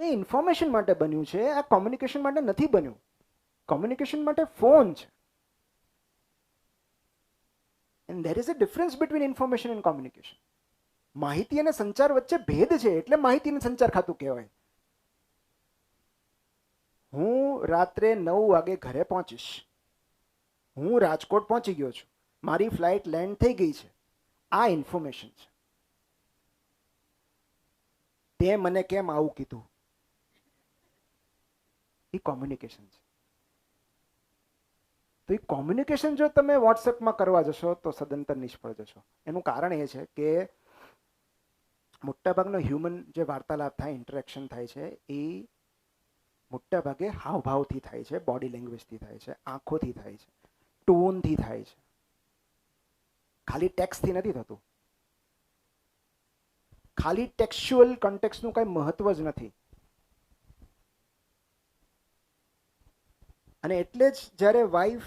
એ information માટે બન્યું છે, આ કોમ્યુનિકેશન માટે નથી બન્યું. કોમ્યુનિકેશન માટે ફોન છે. And there is a difference between information and communication. માહિતી અને સંચાર વચ્ચે ભેદ છે, એટલે માહિતી અને સંચાર ખાતું કહેવાય. હું રાત્રે 9 વાગે ઘરે પહોંચીશ. હું રાજકોટ પહોંચી ગયો છું, મારી ફ્લાઇટ લેન્ડ થઈ ગઈ છે. આ ઇન્ફોર્મેશન છે. તે મને કેમ આવું કીધું, એ કોમ્યુનિકેશન છે. તો એ કોમ્યુનિકેશન જો તમે વોટ્સએપમાં કરવા જશો તો સદંતર નિષ્ફળ જશો. એનું કારણ એ છે કે મોટાભાગનો હ્યુમન જે વાર્તાલાપ થાય, ઇન્ટરેક્શન થાય છે, એ મોટાભાગે હાવભાવથી થાય છે, બોડી લેંગ્વેજથી થાય છે, આંખોથી થાય છે, ટોનથી થાય છે. ખાલી ટેક્સ્ટથી નથી થતું. ખાલી ટેક્સ્ચ્યુઅલ કોન્ટેક્સ્ટનું કંઈ મહત્વ જ નથી. અને એટલે જ જ્યારે વાઈફ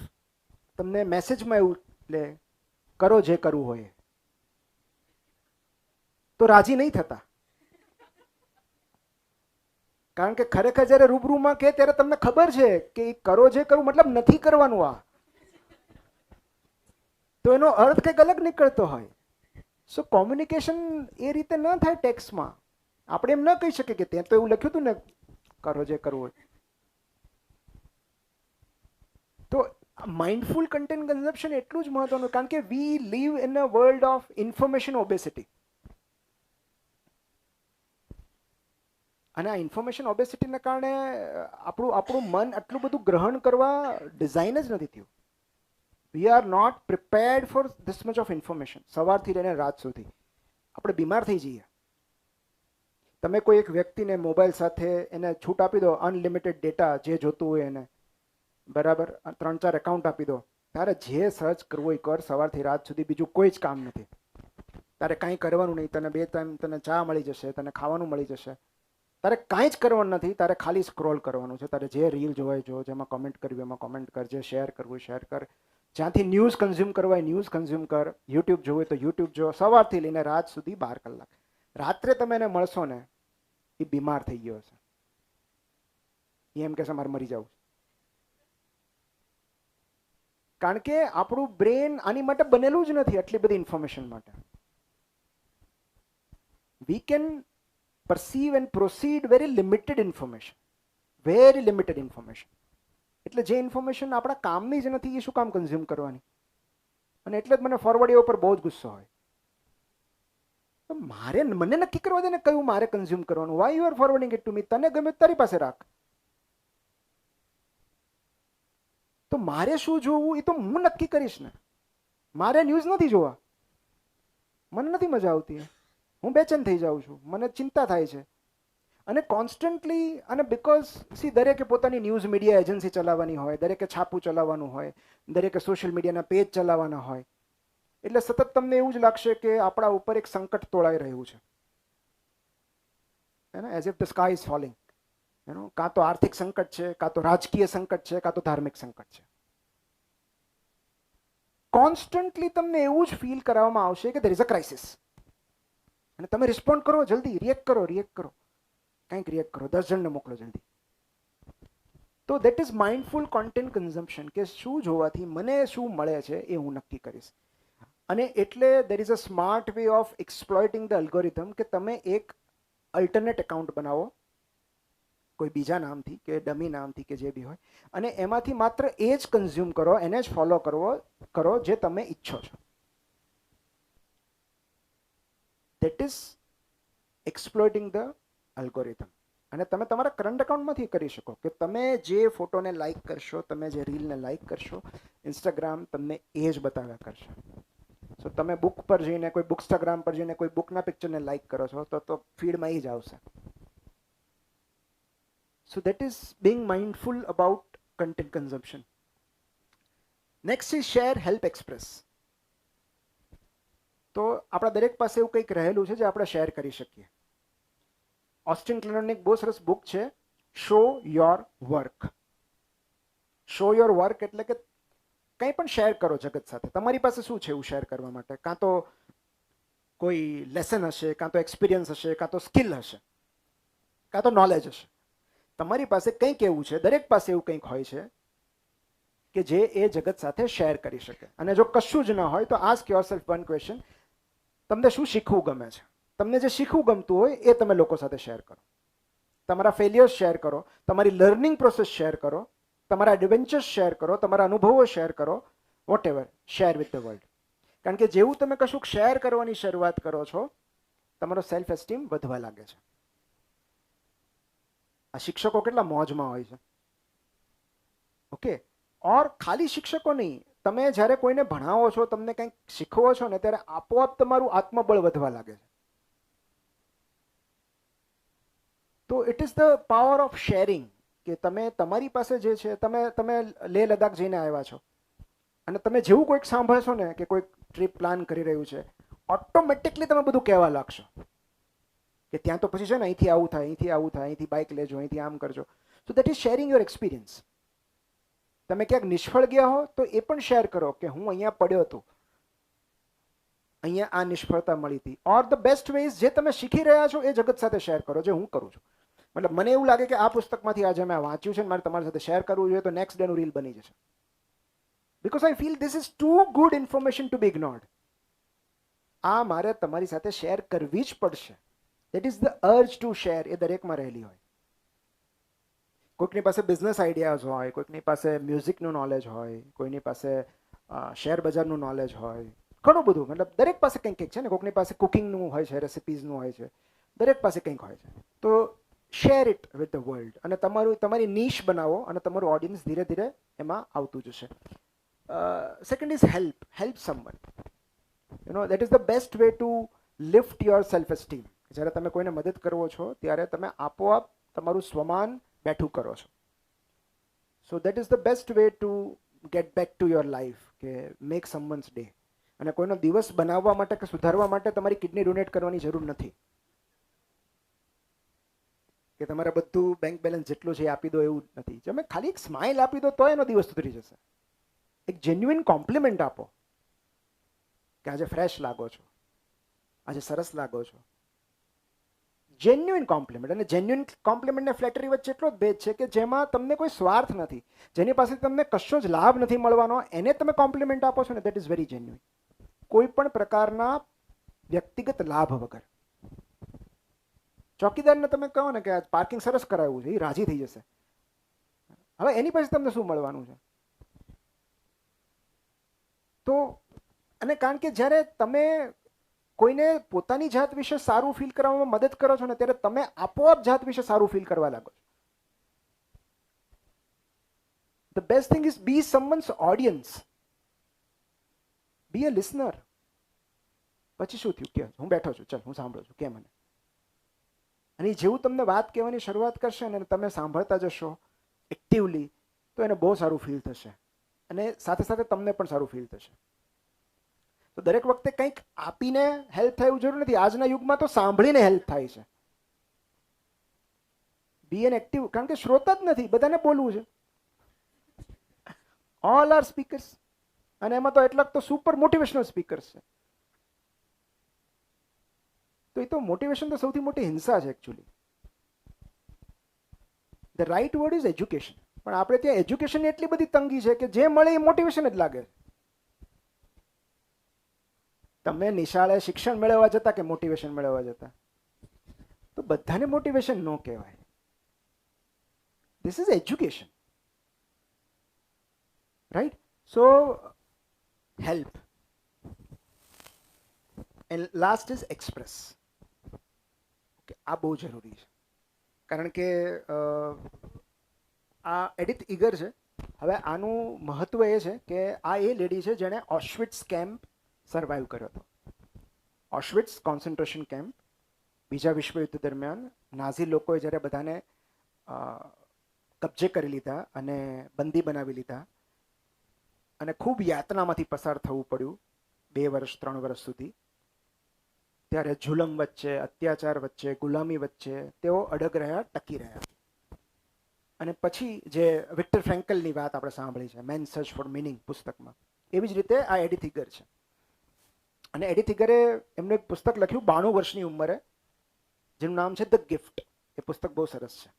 તમને મેસેજમાં એવું લે કરો જે કરવું હોય, તો રાજી નહીં થતા. કારણ કે ખરેખર જ્યારે રૂબરૂમાં કહે ત્યારે તમને ખબર છે કે કરો જે કરવું મતલબ નથી કરવાનું. આ તો એનો અર્થ કંઈક અલગ નીકળતો હોય. સો કોમ્યુનિકેશન એ રીતે ન થાય ટેક્સ્ટમાં. આપણે એમ ન કહી શકીએ કે ત્યાં તો એવું લખ્યું હતું ને કરો જે કરવું હોય. તો માઇન્ડફુલ કન્ટેન્ટ કન્ઝમ્પશન એટલું જ મહત્વનું, કારણ કે we live in a world of information obesity. અને આ ઇન્ફોર્મેશન ઓબેસિટીના કારણે આપણું મન આટલું બધું ગ્રહણ કરવા ડિઝાઇન જ નથી થયું. We are not prepared for this much of information. સવારથી લઈને રાત સુધી આપણે બીમાર થઈ જઈએ. તમે કોઈ એક વ્યક્તિને મોબાઈલ સાથે એને છૂટ આપી દો, અનલિમિટેડ ડેટા, જે જોતું હોય એને, બરાબર, 3-4 એકાઉન્ટ આપી દો, તારે જે સર્ચ કરવું એ કર. સવારથી રાત સુધી બીજું કોઈ જ કામ નથી. તારે કાંઈ કરવાનું નહીં. તને 2 ટાઈમ તને ચા મળી જશે, તને ખાવાનું મળી જશે. તારે કાંઈ જ કરવાનું નથી. તારે ખાલી સ્ક્રોલ કરવાનું છે. તારે જે રીલ જોવાય જો, જેમાં કોમેન્ટ કરવી એમાં કોમેન્ટ કર, જે શેર કરવું શેર કર, જ્યાંથી ન્યૂઝ કન્ઝ્યુમ કરવા હોય ન્યૂઝ કન્ઝ્યુમ કર, યુટ્યુબ જોવું તો યુટ્યુબ જો. સવારથી લઈને રાત સુધી 12 કલાક. રાત્રે તમે એને મળશો ને, એ બીમાર થઈ ગયો હશે. એમ કહેશે મારે મરી જવું. કારણ કે આપણું બ્રેન આની માટે બનેલું જ નથી, આટલી બધી ઇન્ફોર્મેશન માટે. We can perceive and proceed very limited information. Very limited information. એટલે જે ઇન્ફોર્મેશન આપણા કામની જ નથી, એ શું કામ કન્ઝ્યુમ કરવાની? અને એટલે જ મને ફોરવર્ડ ઉપર બહુ જ ગુસ્સો હોય. મને નક્કી કરવા દે ને કયું મારે કન્ઝ્યુમ કરવાનું. Why you are forwarding it to me? તને ગમે તારી પાસે રાખ. તો મારે શું જોવું એ તો હું નક્કી કરીશ ને. મારે ન્યૂઝ નથી જોવા. મને નથી મજા આવતી. હું બેચેન થઈ જાઉં છું, મને ચિંતા થાય છે. અને કોન્સ્ટન્ટલી, અને બિકોઝ દરેકે પોતાની ન્યૂઝ મીડિયા એજન્સી ચલાવવાની હોય, દરેકે છાપું ચલાવવાનું હોય, દરેકે સોશિયલ મીડિયાના પેજ ચલાવવાના હોય, એટલે સતત તમને એવું જ લાગશે કે આપણા ઉપર એક સંકટ તોળાઈ રહ્યું છે. As if the sky is falling. કાં તો આર્થિક સંકટ છે, કાં તો રાજકીય સંકટ છે, કાં તો ધાર્મિક સંકટ છે. કોન્સ્ટન્ટલી તમને એવું જ ફીલ કરાવવામાં આવશે કે ધેર ઇઝ અ ક્રાઇસિસ. અને તમે રિસ્પોન્ડ કરો, જલ્દી રિએક્ટ કરો. કંઈક રિએક્ટ કરો, 10 જણને મોકલો જલ્દી. તો that is mindful content consumption, કે શું જોવાથી મને શું મળે છે એ હું નક્કી કરીશ. અને એટલે there is a smart way of exploiting the algorithm, કે તમે એક અલ્ટરનેટ એકાઉન્ટ બનાવો કોઈ બીજા નામથી કે ડમી નામથી કે જે બી હોય, અને એમાંથી માત્ર એ જ કન્ઝ્યુમ કરો, એને જ ફોલો કરો જે તમે ઈચ્છો છો. That is exploiting the algorithm. અને તમે તમારા કરંટ એકાઉન્ટમાંથી કરી શકો કે તમે જે ફોટોને લાઇક કરશો, તમે જે રીલને લાઇક કરશો, ઇન્સ્ટાગ્રામ તમને એ જ બતાવ્યા કરશે. સો તમે બુક પર જઈને, કોઈ બુકસ્ટાગ્રામ પર જઈને કોઈ બુકના પિક્ચરને લાઇક કરો છો તો ફીડમાં એ જ આવશે. So that is Bing mindful about content consumption. Next is share, help, express. તો આપણા દરેક પાસે એવું કંઈક રહેલું છે જે આપણે શેર કરી શકીએ. ઓસ્ટિન ક્લેનરની એક બહુ સરસ બુક છે, show your work. Show your work એટલે કે કંઈ પણ શેર કરો જગત સાથે. તમારી પાસે શું છે એવું શેર કરવા માટે? કાં તો કોઈ લેસન હશે, કાં તો એક્સપિરિયન્સ હશે, કાં તો સ્કિલ હશે. કાં તો નોલેજ હશે. તમારી પાસે કંઈક એવું છે, દરેક પાસે એવું કંઈક હોય છે કે જે એ જગત સાથે શેર કરી શકે. અને જો કશું જ ન હોય તો આસ્ક યોરસેલ્ફ વન ક્વેશ્ચન, તમને શું શીખવું ગમે છે? તમને જે શીખવું ગમતું હોય એ તમે લોકો સાથે શેર કરો. તમારા ફેલિયર્સ શેર કરો, તમારી લર્નિંગ પ્રોસેસ શેર કરો, તમારા એડવેન્ચર્સ શેર કરો, તમારા અનુભવો શેર કરો, whatever, share with the world. કારણ કે જેવું તમે કશુંક શેર કરવાની શરૂઆત કરો છો, તમારો સેલ્ફ એસ્ટીમ વધવા લાગે છે. આ શિક્ષકો કેટલા મોજમાં હોય છે. ઓકે, ઓર ખાલી શિક્ષકો નહીં, તમે જ્યારે કોઈને ભણાવો છો, તમને કંઈક શીખવો છો ને, ત્યારે આપોઆપ તમારું આત્મબળ વધવા લાગે છે. તો it is the power of sharing. કે તમે તમારી પાસે જે છે, તમે લેહ લદ્દાખ જઈને આવ્યા છો અને તમે જેવું કોઈક સાંભળશો ને કે કોઈક ટ્રીપ પ્લાન કરી રહ્યું છે, ઓટોમેટિકલી તમે બધું કહેવા લાગશો કે ત્યાં તો પછી છે ને અહીંથી આવું થાય, અહીંથી આવું થાય, અહીંથી બાઇક લેજો, અહીંથી આમ કરજો. So that is sharing your experience. તમે ક્યાંક નિષ્ફળ ગયા હો તો એ પણ શેર કરો કે હું અહીંયા પડ્યો હતો, અહીંયા આ નિષ્ફળતા મળી હતી. ઓર ધ બેસ્ટ વેઝ, જે તમે શીખી રહ્યા છો એ જગત સાથે શેર કરો, જે હું કરું છું. મતલબ મને એવું લાગે કે આ પુસ્તકમાંથી આજે મેં વાંચ્યું છે, મારે તમારી સાથે શેર કરવું જોઈએ, તો નેક્સ્ટ ડેનું રીલ બની જશે. Because I feel this is too good information to be ignored. આ મારે તમારી સાથે શેર કરવી જ પડશે. That is the urge to share, એ દરેકમાં રહેલી હોય. કોઈકની પાસે બિઝનેસ આઈડિયાઝ હોય, કોઈકની પાસે મ્યુઝિકનું નોલેજ હોય, કોઈની પાસે શેર બજારનું નોલેજ હોય, ઘણું બધું. મતલબ દરેક પાસે કંઈક કંઈક છે ને. કોઈકની પાસે કુકિંગનું હોય છે, રેસિપીઝનું હોય છે, દરેક પાસે કંઈક હોય છે. તો share it with the world. અને તમારી નીશ બનાવો અને તમારું ઓડિયન્સ ધીરે ધીરે એમાં આવતું જશે. Second is help someone. You know, that is the best way to lift your self esteem. જ્યારે તમે કોઈને મદદ કરો છો ત્યારે તમે આપોઆપ તમારું સ્વમાન બેઠું કરો છો. So that is the best way to get back to your life, કે મેક સમવન્સ ડે. અને કોઈનો દિવસ બનાવવા માટે કે સુધારવા માટે તમારી કિડની ડોનેટ કરવાની જરૂર નથી, કે તમારે બધું બેંક બેલેન્સ જેટલું છે એ આપી દો, એવું નથી. તમે ખાલી એક સ્માઇલ આપી દો તો એનો દિવસ સુધરી જશે. એક જેન્યુઇન કોમ્પ્લિમેન્ટ આપો કે આજે ફ્રેશ લાગો છો, આજે સરસ લાગો છો. Genuine compliment. અને જેન્યુઇન કોમ્પ્લિમેન્ટ ને ફ્લેટરી વચ્ચે એટલો જ ભેદ છે કે જેમાં તમને કોઈ સ્વાર્થ નથી, જેની પાસે તમને કશો જ લાભ નથી મળવાનો, એને તમે કોમ્પ્લિમેન્ટ આપો છો ને, દેટ ઇઝ વેરી જેન્યુઇન. કોઈ પણ પ્રકારના વ્યક્તિગત લાભ વગર. ચોકીદારને તમે કહો ને કે આ પાર્કિંગ સરસ કરાવ્યું છે, એ રાજી થઈ જશે. હવે એની પાસે તમને શું મળવાનું છે? તો અને કારણ કે જ્યારે તમે કોઈને પોતાની જાત વિશે સારું ફીલ કરવામાં મદદ કરો છો ને, ત્યારે તમે આપોઆપ જાત વિશે સારું ફીલ કરવા લાગો છો. The best thing is be someone's audience, be a listener. પછી શું થયું કે હું બેઠો છું, ચાલ હું સાંભળું છું, કે મને. અને જેવું તમને વાત કહેવાની શરૂઆત કરશે ને, તમે સાંભળતા જશો એક્ટિવલી, તો એને બહુ સારું ફીલ થશે. અને સાથે સાથે તમને પણ સારું ફીલ થશે. તો દરેક વખતે કંઈક આપીને હેલ્પ થાય એવું જરૂર નથી. આજના યુગમાં તો સાંભળીને હેલ્પ થાય છે. બી એન એક્ટિવ. કારણ કે શ્રોતા જ નથી, બધાને બોલવું છે. All are speakers. અને એમાં તો એટલાક તો સુપર મોટિવેશનલ સ્પીકર્સ છે. તો એ તો મોટિવેશન તો સૌથી મોટી હિંસા છે actually. The right word is education. પણ આપણે ત્યાં એજ્યુકેશનની એટલી બધી તંગી છે કે જે મળે એ મોટિવેશન જ લાગે. તમે નિશાળે શિક્ષણ મેળવવા જતા કે મોટિવેશન મેળવવા જતા? તો બધાને મોટિવેશન ન કહેવાય. This is education, right? So help. And last is express. આ બહુ જરૂરી છે. કારણ કે આ એડિથ ઇગર છે. હવે આનું મહત્વ એ છે કે આ એ લેડી છે જેણે ઓશવિટ્સ કેમ્પ સર્વાઈવ કર્યો હતો. ઓશવિટ્સ કોન્સન્ટ્રેશન કેમ્પ. બીજા વિશ્વયુદ્ધ દરમિયાન નાઝી લોકોએ જ્યારે બધાને કબજે કરી લીધા અને બંદી બનાવી લીધા અને ખૂબ યાતનામાંથી પસાર થવું પડ્યું 2 વર્ષ 3 વર્ષ સુધી, ત્યારે જુલમ વચ્ચે, અત્યાચાર વચ્ચે, ગુલામી વચ્ચે તેઓ અડગ રહ્યા, ટકી રહ્યા. અને પછી જે વિક્ટર ફ્રેન્કલની વાત આપણે સાંભળી છે, મેન સર્ચ ફોર મિનિંગ પુસ્તકમાં, એવી જ રીતે આ એડિથ ઇગર છે. અને એડિથ ઇગરે એમનું એક પુસ્તક લખ્યું 92 વર્ષની ઉંમરે, જેનું નામ છે ધ ગિફ્ટ. એ એ પુસ્તક બહુ સરસ છે.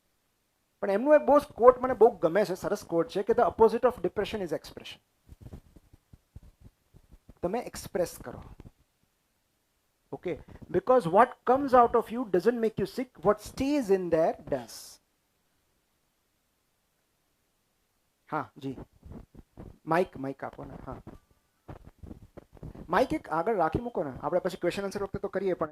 પણ એમનું એક બહુ કોટ મને બહુ ગમે છે, સરસ કોટ છે કે the opposite of depression is expression. તમે એક્સપ્રેસ કરો. Okay, because what comes out of you doesn't make you sick, what stays in there does. હા જી, માઇક આપો ને. હા, માઇક એક આગળ રાખી મૂકો ને, આપણે પછી ક્વેશ્ચન આન્સર વખતે તો કરીએ પણ